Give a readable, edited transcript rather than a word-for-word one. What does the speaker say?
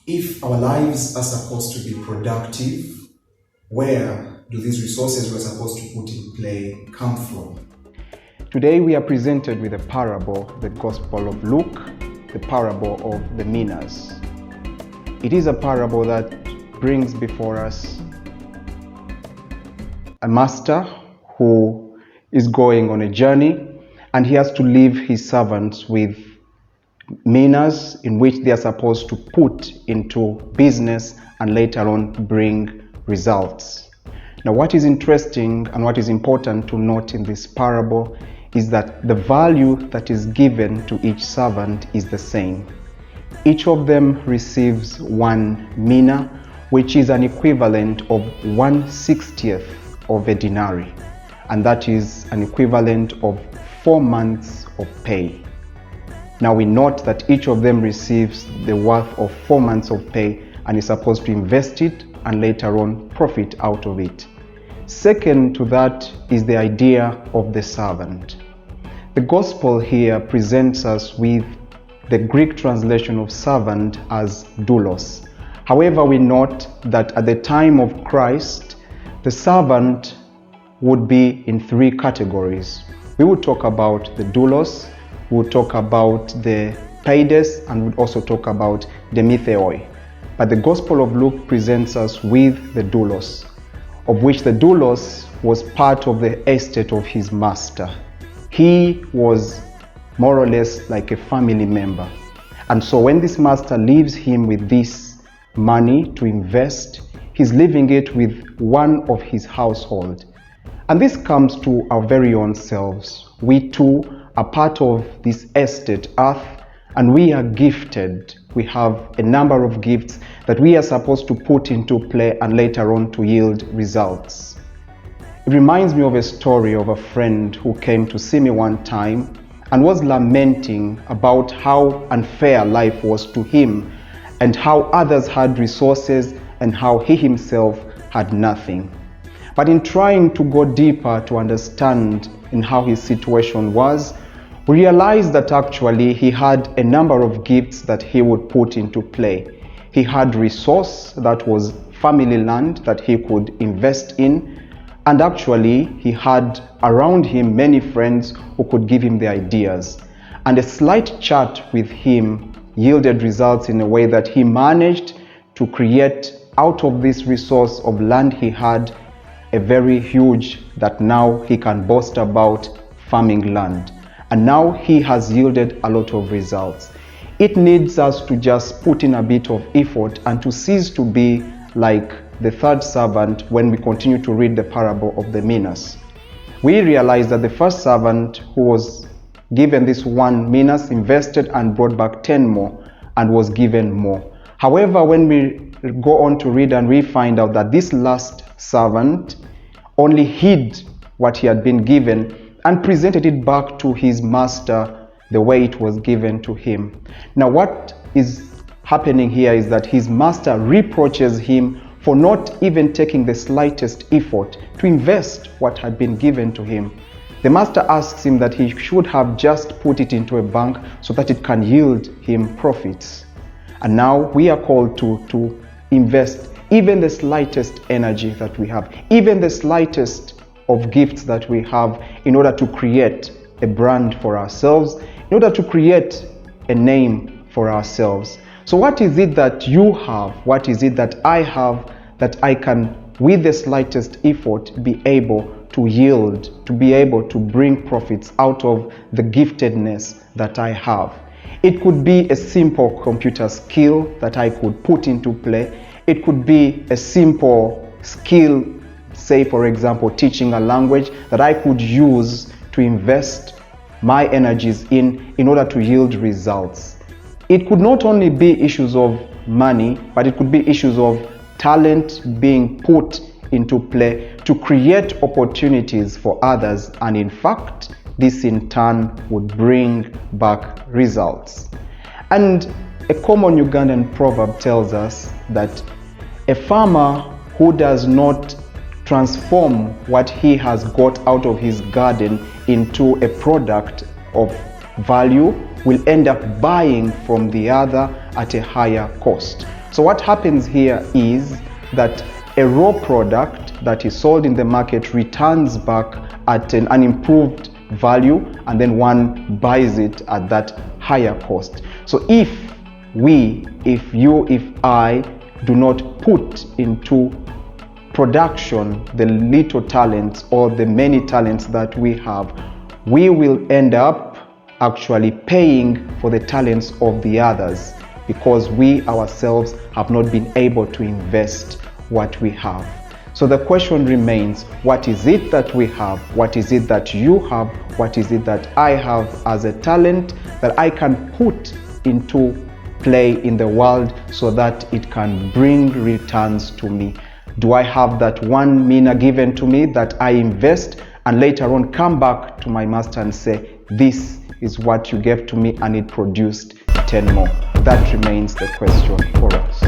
If our lives are supposed to be productive, where do these resources we're supposed to put in play come from? Today we are presented with a parable, the Gospel of Luke, the parable of the minas. It is a parable that brings before us a master who is going on a journey, and he has to leave his servants with minas in which they are supposed to put into business and later on bring results. Now, what is interesting and what is important to note in this parable is that the value that is given to each servant is the same. Each of them receives 1 mina, which is an equivalent of 1/60th of a denarii, and that is an equivalent of 4 months of pay. Now we note that each of them receives the worth of 4 months of pay and is supposed to invest it and later on profit out of it. Second to that is the idea of the servant. The gospel here presents us with the Greek translation of servant as doulos. However, we note that at the time of Christ, the servant would be in 3 categories. We would talk about the doulos, we would talk about the paides, and we would also talk about the mytheoi. But the Gospel of Luke presents us with the doulos, of which the doulos was part of the estate of his master. He was more or less like a family member. And so when this master leaves him with this money to invest, he's leaving it with one of his household. And this comes to our very own selves. We too are part of this estate earth, and we are gifted. We have a number of gifts that we are supposed to put into play and later on to yield results. It reminds me of a story of a friend who came to see me one time and was lamenting about how unfair life was to him and how others had resources and how he himself had nothing. But in trying to go deeper to understand in how his situation was, we realized that actually he had a number of gifts that he would put into play. He had resource that was family land that he could invest in, and actually he had around him many friends who could give him the ideas. And a slight chat with him yielded results in a way that he managed to create out of this resource of land he had a very huge that now he can boast about farming land. And now he has yielded a lot of results. It needs us to just put in a bit of effort and to cease to be like the third servant when we continue to read the parable of the minas. We realize that the first servant who was given this 1 minas invested and brought back 10 more and was given more. However, when we go on to read and we find out that this last servant only hid what he had been given and presented it back to his master the way it was given to him. Now what is happening here is that his master reproaches him for not even taking the slightest effort to invest what had been given to him. The master asks him that he should have just put it into a bank so that it can yield him profits. And now we are called to invest even the slightest energy that we have, even the slightest of gifts that we have in order to create a brand for ourselves, in order to create a name for ourselves. So what is it that you have? What is it that I have that I can, with the slightest effort, be able to yield, to be able to bring profits out of the giftedness that I have? It could be a simple computer skill that I could put into play. It could be a simple skill, say for example, teaching a language that I could use to invest my energies in order to yield results. It could not only be issues of money, but it could be issues of talent being put into play to create opportunities for others, and in fact, this in turn would bring back results. And a common Ugandan proverb tells us that a farmer who does not transform what he has got out of his garden into a product of value will end up buying from the other at a higher cost. So what happens here is that a raw product that is sold in the market returns back at an improved value, and then one buys it at that higher cost. So if you, if I do not put into production the little talents or the many talents that we have, we will end up actually paying for the talents of the others, because we ourselves have not been able to invest what we have. So the question remains, what is it that we have? What is it that you have? What is it that I have as a talent that I can put into play in the world so that it can bring returns to me? Do I have that 1 mina given to me that I invest and later on come back to my master and say, this is what you gave to me and it produced 10 more? That remains the question for us.